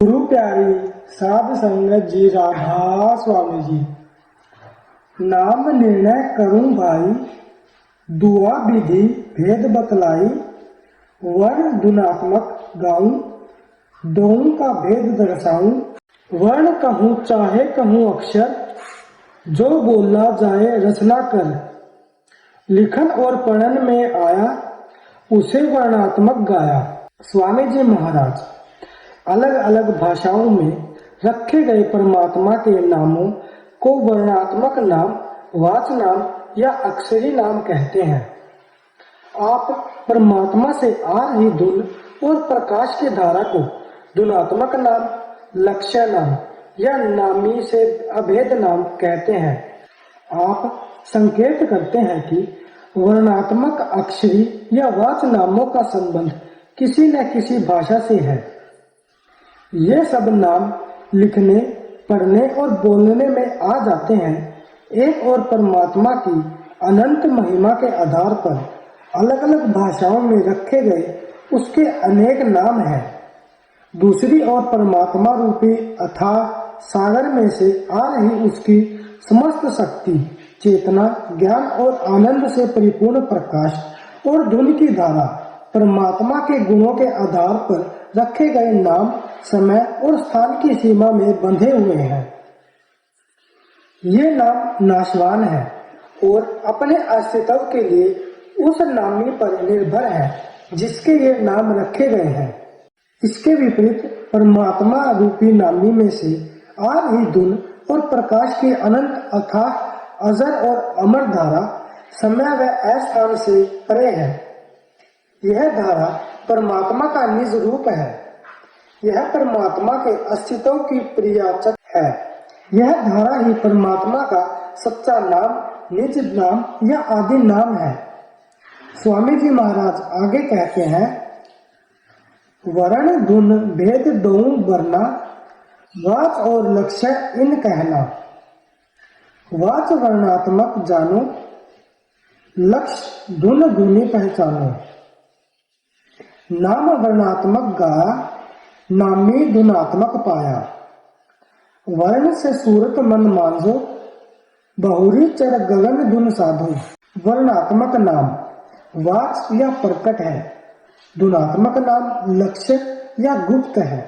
गुरु प्यारी साध संगत जी राधा स्वामी जी। नाम निर्णय करूं भाई, दुआ विधि भेद बतलाई। वर्ण गुणात्मक गाऊं, दोनों का भेद दर्शाऊं। वर्ण कहूं चाहे कहूं अक्षर, जो बोला जाए रचना कर। लिखन और पढ़न में आया, उसे वर्णात्मक गाया। स्वामी जी महाराज अलग अलग भाषाओं में रखे गए परमात्मा के नामों को वर्णात्मक नाम, वाच नाम या अक्षरी नाम कहते हैं। आप परमात्मा से आ रही धुन और प्रकाश की धारा को धुनात्मक नाम, लक्ष्य नाम या नामी से अभेद नाम कहते हैं। आप संकेत करते हैं कि वर्णात्मक अक्षरी या वाच नामों का संबंध किसी न किसी भाषा से है। ये सब नाम लिखने, पढ़ने और बोलने में आ जाते हैं। एक और परमात्मा की अनंत महिमा के आधार पर अलग अलग भाषाओं में रखे गए उसके अनेक नाम हैं। दूसरी ओर परमात्मा रूपी अथाह सागर में से आ रही उसकी समस्त शक्ति, चेतना, ज्ञान और आनंद से परिपूर्ण प्रकाश और धुन की धारा परमात्मा के गुणों के आधार पर रखे गए नाम समय और स्थान की सीमा में बंधे हुए हैं। ये नाम नाशवान है और अपने अस्तित्व के लिए उस नामी पर निर्भर है जिसके ये नाम रखे गए हैं। इसके विपरीत परमात्मा रूपी नामी में से आ रही धुन और प्रकाश की अनंत अथाह अजर और अमर धारा समय व अस्थान से परे है। यह धारा परमात्मा का निज रूप है। यह परमात्मा के अस्तित्व की प्रियाचक है। यह धारा ही परमात्मा का सच्चा नाम, निज नाम या आदि नाम है। स्वामी जी महाराज आगे कहते हैं, वर्ण गुण भेद दोऊ वर्णा, वाच और लक्ष्य इन कहना। वाच वर्णात्मक जानो, लक्ष्य धुन गुणी पहचानो। नाम वर्णात्मक गाया, नामी धुनात्मक पाया। वर्ण से सूरत मन मांझो, बहुरी चढ़ गगन धुन साधो। वर्णात्मक नाम वाच या प्रकट है, धुनात्मक नाम लक्ष्य या गुप्त है।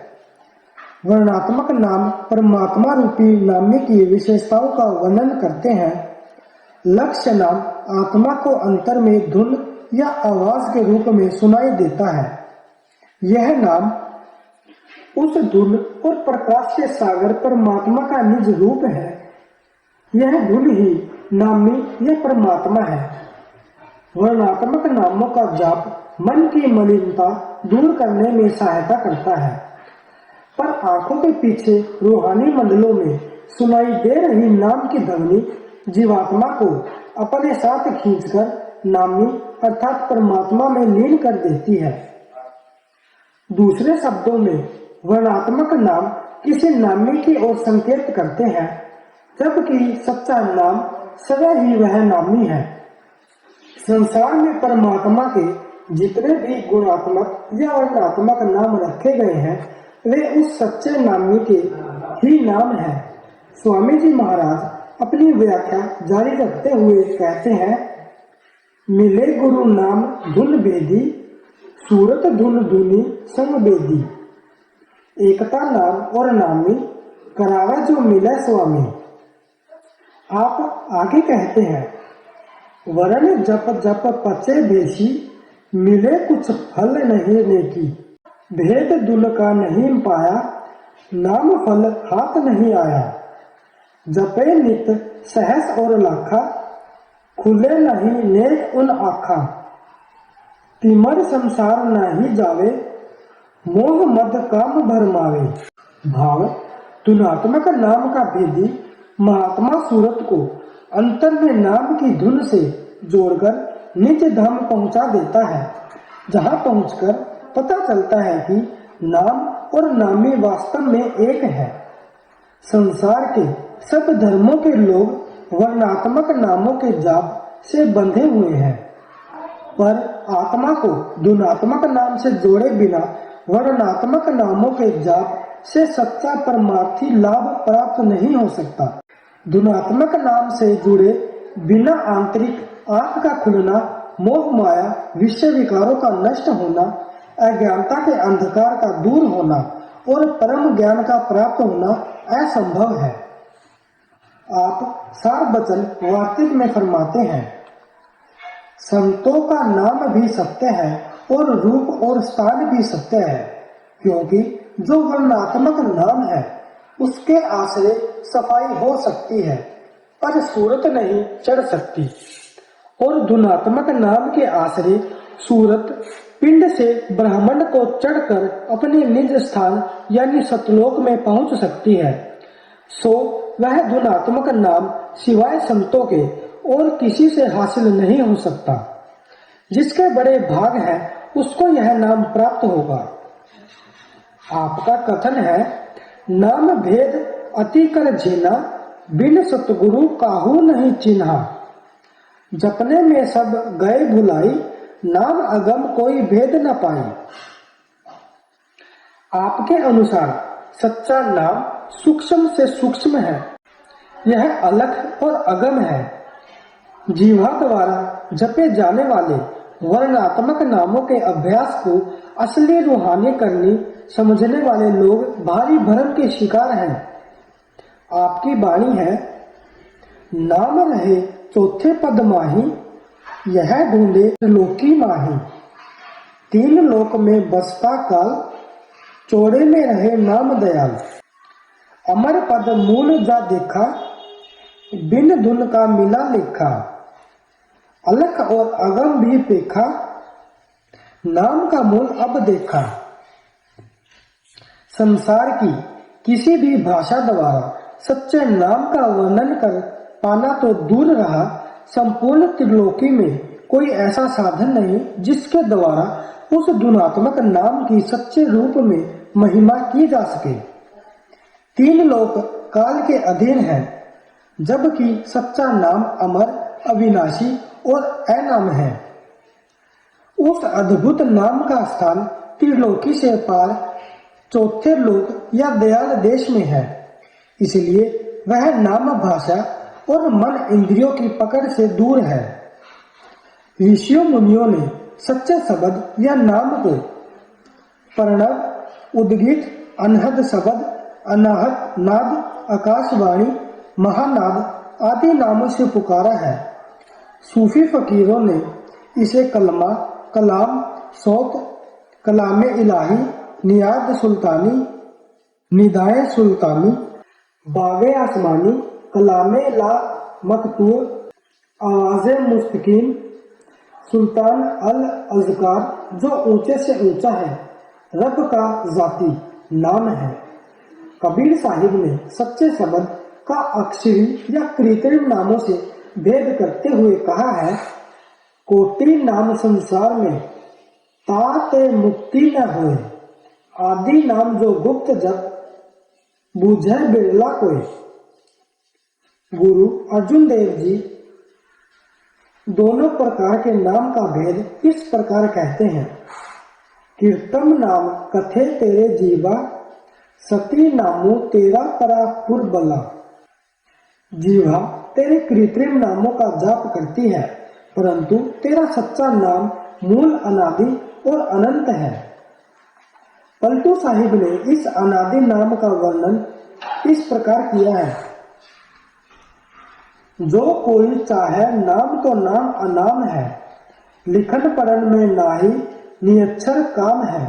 वर्णात्मक नाम परमात्मा रूपी नामी की विशेषताओं का वर्णन करते हैं। लक्ष्य नाम आत्मा को अंतर में धुन या आवाज के रूप में सुनाई देता है। यह नाम उस धुन और प्रकाश के सागर परमात्मा का निज रूप है। यह धुन ही नामी या परमात्मा है। वर्णात्मक नामों का जाप मन की मलिनता दूर करने में सहायता करता है, पर आंखों के पीछे रूहानी मंडलों में सुनाई दे रही नाम की ध्वनि जीवात्मा को अपने साथ खींचकर नामी अर्थात परमात्मा में लीन कर देती है। दूसरे शब्दों में वर्णात्मक नाम किसी नामी की ओर संकेत करते हैं, जबकि सच्चा नाम सदा ही वह नामी है। संसार में परमात्मा के जितने भी गुणात्मक या वर्णात्मक नाम रखे गए हैं, वे उस सच्चे नामी के ही नाम हैं। स्वामी जी महाराज अपनी व्याख्या जारी रखते हुए कहते हैं, मिले गुरु नाम धुन भेदी, सूरत धुन धुनी संग बेदी। एकता नाम और नामी, करावा जो मिला स्वामी। आप आगे कहते हैं, वरण जप जप पचे बेशी, मिले कुछ फल नहीं नेकी। भेद दुल का नहीं पाया, नाम फल हाथ नहीं आया। जपे नित सहस और लाखा, खुले नहीं नेक उन आखा। तिमर संसार नहीं जावे, मोह मद काम भरमावे। भाव धुनात्मक नाम का भेदी महात्मा सूरत को अंतर में नाम की धुन से जोड़कर निज धाम पहुंचा देता है, जहां पहुंचकर पता चलता है कि नाम और नामी वास्तव में एक है। संसार के सब धर्मों के लोग वर्णात्मक नामों के जाप से बंधे हुए हैं, पर आत्मा को धुनात्मक नाम से जोड़े बिना वर्णात्मक नामों के जाप से सच्चा परमार्थी लाभ प्राप्त नहीं हो सकता। धुनात्मक नाम से जुड़े बिना आंतरिक आंख का खुलना, मोह माया विषय विकारों का नष्ट होना, अज्ञानता के अंधकार का दूर होना और परम ज्ञान का प्राप्त होना असंभव है। आप सार वचन वार्तिक में फरमाते हैं, संतों का नाम भी सत्य है और रूप और स्थान भी सत्य है, क्योंकि जो वर्णात्मक नाम है उसके आश्रय सफाई हो सकती है पर सूरत नहीं चढ़ सकती, और धुनात्मक नाम के आश्रय सूरत पिंड से ब्रह्मांड को चढ़कर अपने निज स्थान यानी सतलोक में पहुंच सकती है। सो वह धुनात्मक नाम सिवाय संतों के और किसी से हासिल नहीं हो सकता। जिसके बड़े भाग है उसको यह नाम प्राप्त होगा। आपका कथन है, नाम भेद अति कर झीना, बिन सतगुरु काहू नहीं चिन्हा। जपने में सब गए भुलाई, नाम अगम कोई भेद न पाई। आपके अनुसार सच्चा नाम सूक्ष्म से सूक्ष्म है, यह अलख और अगम है। जीवा द्वारा जपे जाने वाले वर्णात्मक नामों के अभ्यास को असली रूहानी करनी समझने वाले लोग भारी भरम के शिकार हैं। आपकी वाणी है, नाम रहे चौथे पद माही, यह ढूंढे त्रिलोकी माही। तीन लोक में बसता काल, चौड़े में रहे नाम दयाल। अमर पद मूल जा देखा, बिन धुन का मिला लेखा। अलख और अगम भी देखा, नाम का मूल अब देखा। संसार की किसी भी भाषा द्वारा सच्चे नाम का वर्णन कर पाना तो दूर रहा, संपूर्ण त्रिलोकी में कोई ऐसा साधन नहीं जिसके द्वारा उस धुनात्मक नाम की सच्चे रूप में महिमा की जा सके। तीन लोक काल के अधीन है, जबकि सच्चा नाम अमर, अविनाशी और अनाम है। उस अद्भुत नाम का स्थान त्रिलोकी से पार चौथे लोक या दयाल देश में है। इसलिए वह नाम भाषा और मन इंद्रियों की पकड़ से दूर है। ऋषियों मुनियों ने सच्चे शब्द या नाम को प्रणव, उद्गीत, अनहद शब्द, अनाहत नाद, आकाशवाणी, महानाद आदि नामों से पुकारा है। सूफी फकीरों ने इसे कलमा, कलाम, सौत, कलामे इलाही, नियाद सुल्तानी, निदाए सुल्तानी, बागे आसमानी, कलामे ला मकतूर, आवाज़े मुस्तकीम, सुल्तान अल अज़कार जो ऊंचे से ऊंचा है, रब का जाती नाम है। कबीर साहिब ने सच्चे शब्द का अक्षरी या कृत्रिम नामों से भेद करते हुए कहा है, कोटि नाम संसार में ताते मुक्ति न होए, आदि नाम जो गुप्त जप बूझे बिरला कोई। गुरु अर्जुन देव जी दोनों प्रकार के नाम का भेद इस प्रकार कहते हैं, कीर्तम नाम कथे तेरे जीवा, सती नामो तेरा परापुर बला। जीवा तेरे कृत्रिम नामों का जाप करती है, परंतु तेरा सच्चा नाम मूल, अनादि और अनंत है। पलटू साहिब ने इस अनादि नाम का वर्णन इस प्रकार किया है, जो कोई चाहे नाम तो नाम अनाम है, लिखन पढ़न में नाही निअक्षर काम है।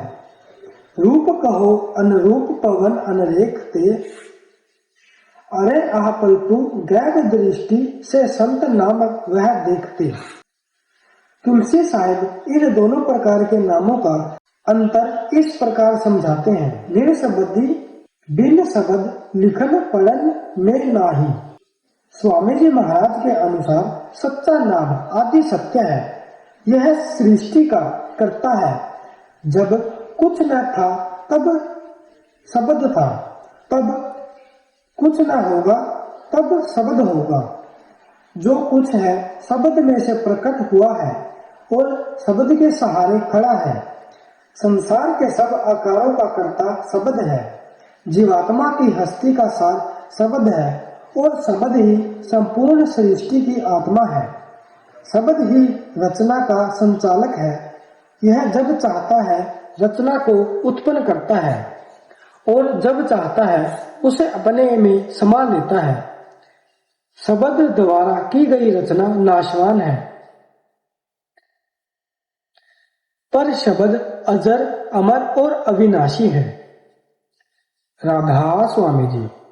रूप कहो अनुरूप पवन अनरेख ते, अरे आह पलटू गैर दृष्टि से संत नामक वह देखते। तुलसी साहिब इन दोनों प्रकार के नामों का अंतर इस प्रकार समझाते हैं, निरशब्दी बिन शब्द लिखन पढ़न में नाही। स्वामी जी महाराज के अनुसार सच्चा नाम आदि सत्य है, यह सृष्टि का करता है। जब कुछ न था तब शब्द था, तब कुछ न होगा तब शब्द होगा। जो कुछ है शब्द में से प्रकट हुआ है और शब्द के सहारे खड़ा है। संसार के सब आकारों का कर्ता शब्द है। जीवात्मा की हस्ती का सार शब्द है और शब्द ही संपूर्ण सृष्टि की आत्मा है। शब्द ही रचना का संचालक है। यह जब चाहता है रचना को उत्पन्न करता है और जब चाहता है उसे अपने में समा लेता है। शब्द द्वारा की गई रचना नाशवान है, पर शब्द अजर, अमर और अविनाशी है। राधा स्वामी जी।